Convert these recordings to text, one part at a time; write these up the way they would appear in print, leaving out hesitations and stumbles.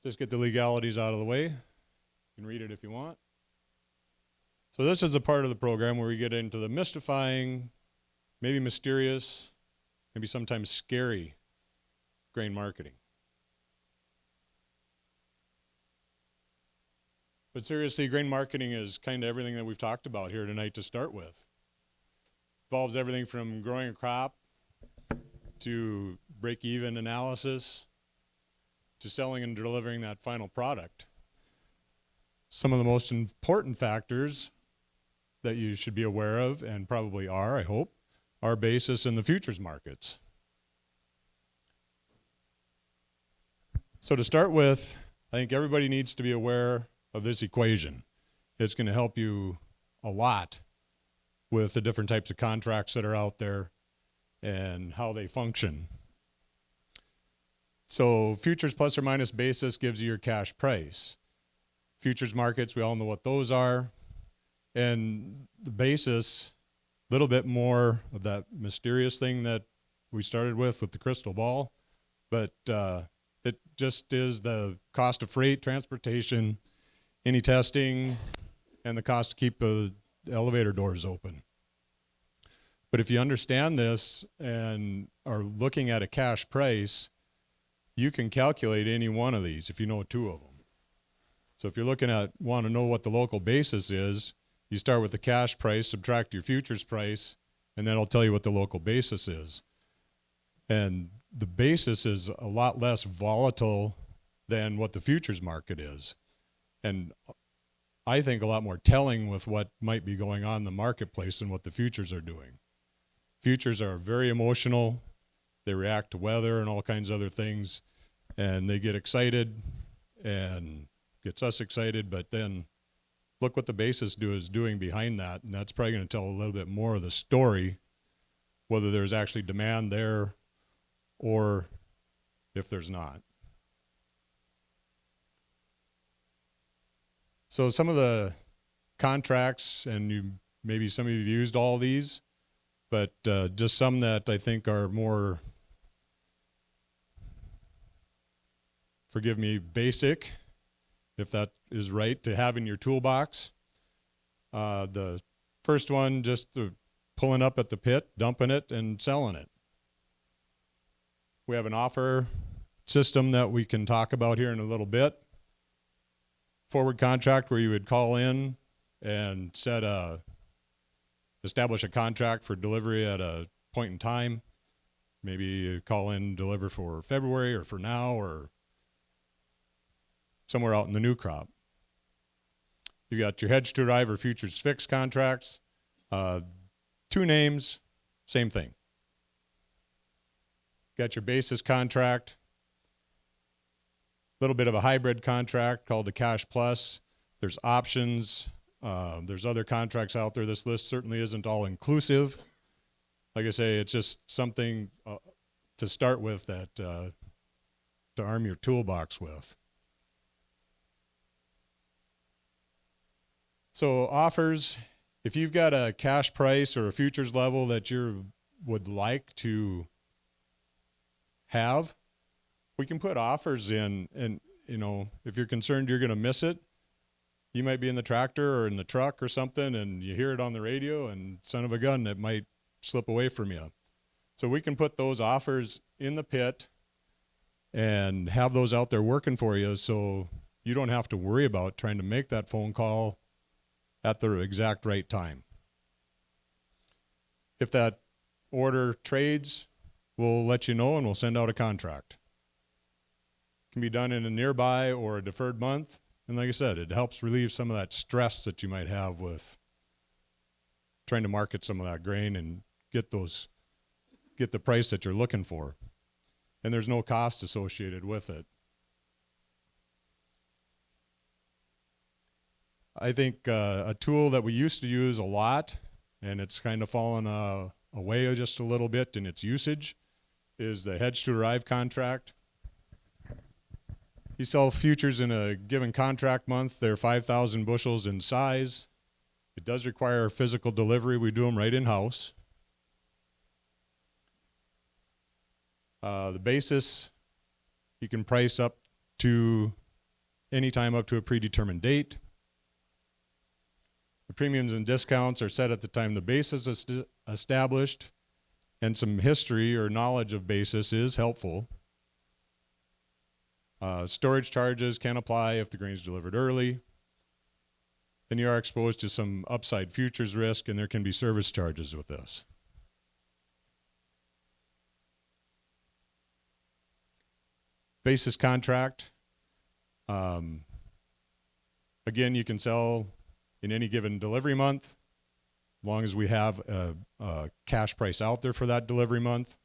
Just get the legalities out of the way. You can read it if you want. So this is a part of the program where we get into the mystifying, maybe mysterious, maybe sometimes scary grain marketing. But seriously, grain marketing is kind of everything that we've talked about here tonight to start with. Involves everything from growing a crop to break-even analysis to selling and delivering that final product. Some of the most important factors that you should be aware of, and probably are, I hope, are basis in the futures markets. So to start with, I think everybody needs to be aware of this equation. It's going to help you a lot with the different types of contracts that are out there and how they function. So futures plus or minus basis gives you your cash price. Futures markets, we all know what those are. And the basis, a little bit more of that mysterious thing that we started with the crystal ball, but it just is the cost of freight, transportation, any testing, and the cost to keep the elevator doors open. But if you understand this and are looking at a cash price, you can calculate any one of these if you know two of them. So if you're want to know what the local basis is, you start with the cash price, subtract your futures price, and then it'll tell you what the local basis is. And the basis is a lot less volatile than what the futures market is. And I think a lot more telling with what might be going on in the marketplace than what the futures are doing. Futures are very emotional. They react to weather and all kinds of other things, and they get excited and gets us excited, but then look what the basis is doing behind that, and that's probably going to tell a little bit more of the story, whether there's actually demand there or if there's not. So some of the contracts, and maybe some of you have used all these, but just some that I think are more, forgive me, basic, if that is right, to have in your toolbox. The first one, just pulling up at the pit, dumping it, and selling it. We have an offer system that we can talk about here in a little bit. Forward contract where you would call in and establish a contract for delivery at a point in time. Maybe you call in, deliver for February or for now or somewhere out in the new crop. You got your hedge to drive or futures fixed contracts. Two names, same thing. Got your basis contract. Little bit of a hybrid contract called a cash plus. There's options. There's other contracts out there. This list certainly isn't all inclusive. Like I say, it's just something to start with that to arm your toolbox with. So offers, if you've got a cash price or a futures level that you would like to have, we can put offers in, and if you're concerned you're going to miss it, you might be in the tractor or in the truck or something and you hear it on the radio and son of a gun, it might slip away from you. So we can put those offers in the pit and have those out there working for you so you don't have to worry about trying to make that phone call at the exact right time. If that order trades, we'll let you know and we'll send out a contract. Can be done in a nearby or a deferred month. And like I said, it helps relieve some of that stress that you might have with trying to market some of that grain and get the price that you're looking for. And there's no cost associated with it. I think a tool that we used to use a lot, and it's kind of fallen away just a little bit in its usage, is the hedge to arrive contract. You sell futures in a given contract month. They're 5,000 bushels in size. It does require physical delivery. We do them right in-house. The basis, you can price up to anytime up to a predetermined date. The premiums and discounts are set at the time the basis is established, and some history or knowledge of basis is helpful. Storage charges can apply if the grain is delivered early. Then you are exposed to some upside futures risk, and there can be service charges with this. Basis contract. Again, you can sell in any given delivery month, as long as we have a cash price out there for that delivery month.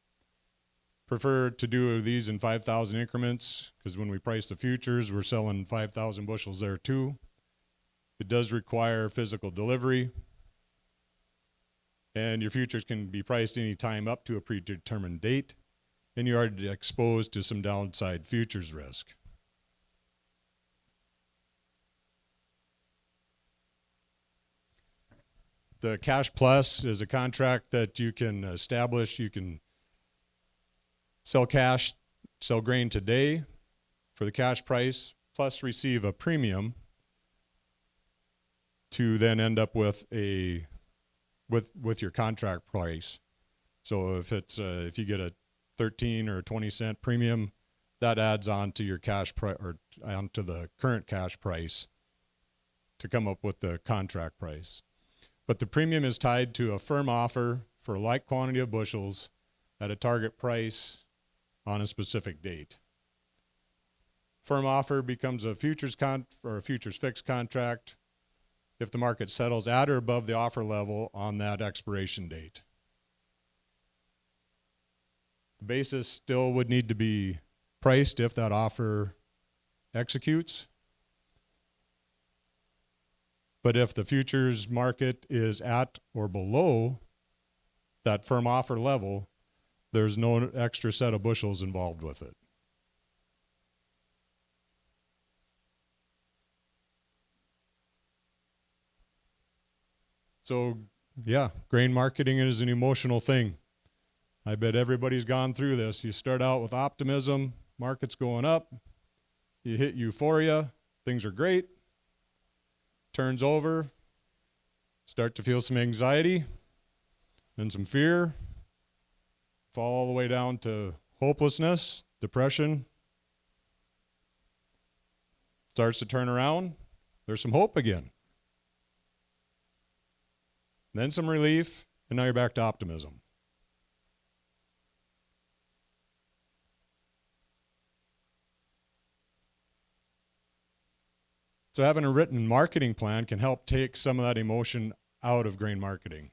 Prefer to do these in 5,000 increments, because when we price the futures, we're selling 5,000 bushels there too. It does require physical delivery, and your futures can be priced any time up to a predetermined date, and you are exposed to some downside futures risk. The Cash Plus is a contract that you can establish. You can sell grain today for the cash price, plus receive a premium to then end up with with your contract price. So if you get a 13 or 20 cent premium, that adds on to your cash price or onto the current cash price to come up with the contract price. But the premium is tied to a firm offer for a like quantity of bushels at a target price on a specific date. Firm offer becomes a futures or a futures fixed contract if the market settles at or above the offer level on that expiration date. The basis still would need to be priced if that offer executes. But if the futures market is at or below that firm offer level, there's no extra set of bushels involved with it. So, yeah, grain marketing is an emotional thing. I bet everybody's gone through this. You start out with optimism, market's going up, you hit euphoria, things are great, turns over, start to feel some anxiety, then some fear, fall all the way down to hopelessness, depression, starts to turn around, there's some hope again. Then some relief, and now you're back to optimism. So having a written marketing plan can help take some of that emotion out of grain marketing.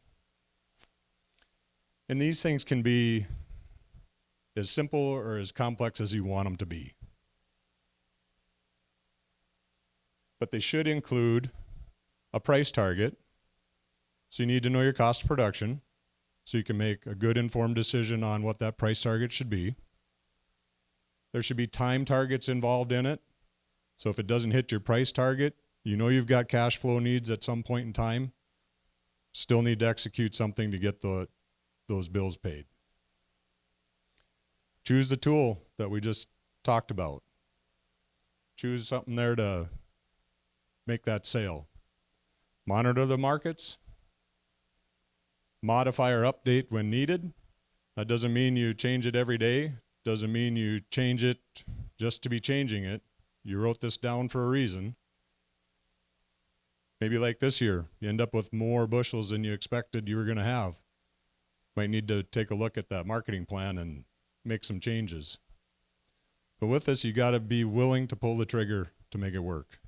And these things can be as simple or as complex as you want them to be. But they should include a price target. So you need to know your cost of production so you can make a good informed decision on what that price target should be. There should be time targets involved in it. So if it doesn't hit your price target, you know you've got cash flow needs at some point in time. Still need to execute something to get those bills paid. Choose the tool that we just talked about. Choose something there to make that sale. Monitor the markets. Modify or update when needed. That doesn't mean you change it every day. Doesn't mean you change it just to be changing it. You wrote this down for a reason. Maybe like this year, you end up with more bushels than you expected you were going to have. Might need to take a look at that marketing plan and make some changes. But with this, you got to be willing to pull the trigger to make it work.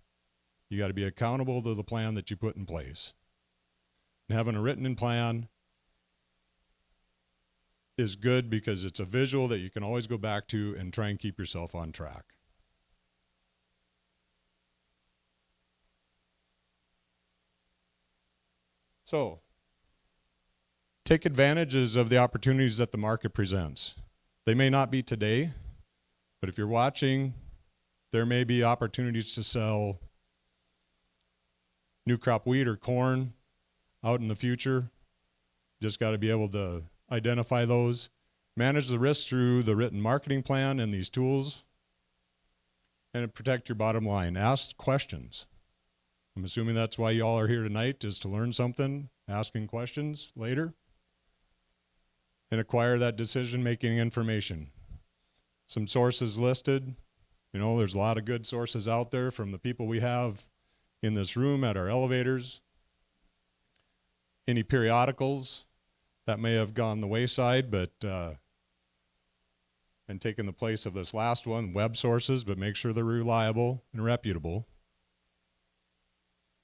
You got to be accountable to the plan that you put in place. And having a written plan is good because it's a visual that you can always go back to and try and keep yourself on track. So, take advantages of the opportunities that the market presents. They may not be today, but if you're watching, there may be opportunities to sell new crop wheat or corn out in the future. Just got to be able to identify those, manage the risk through the written marketing plan and these tools. and protect your bottom line. Ask questions. I'm assuming that's why y'all are here tonight, is to learn something, asking questions later, and acquire that decision-making information. Some sources listed. You know, there's a lot of good sources out there from the people we have in this room at our elevators. Any periodicals that may have gone the wayside, but and taken the place of this last one, web sources, but make sure they're reliable and reputable.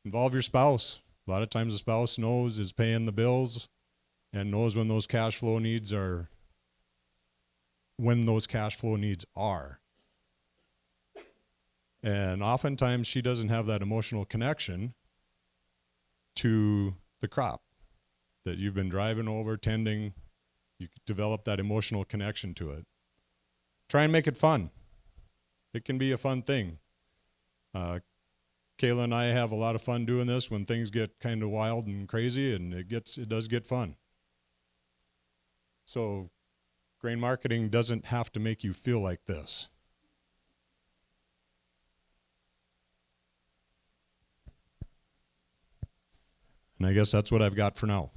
Involve your spouse. A lot of times the spouse is paying the bills and knows when those cash flow needs are. And oftentimes she doesn't have that emotional connection to the crop that you've been driving over, tending. You develop that emotional connection to it. Try and make it fun. It can be a fun thing. Kayla and I have a lot of fun doing this when things get kind of wild and crazy, and it does get fun. So grain marketing doesn't have to make you feel like this. And I guess that's what I've got for now.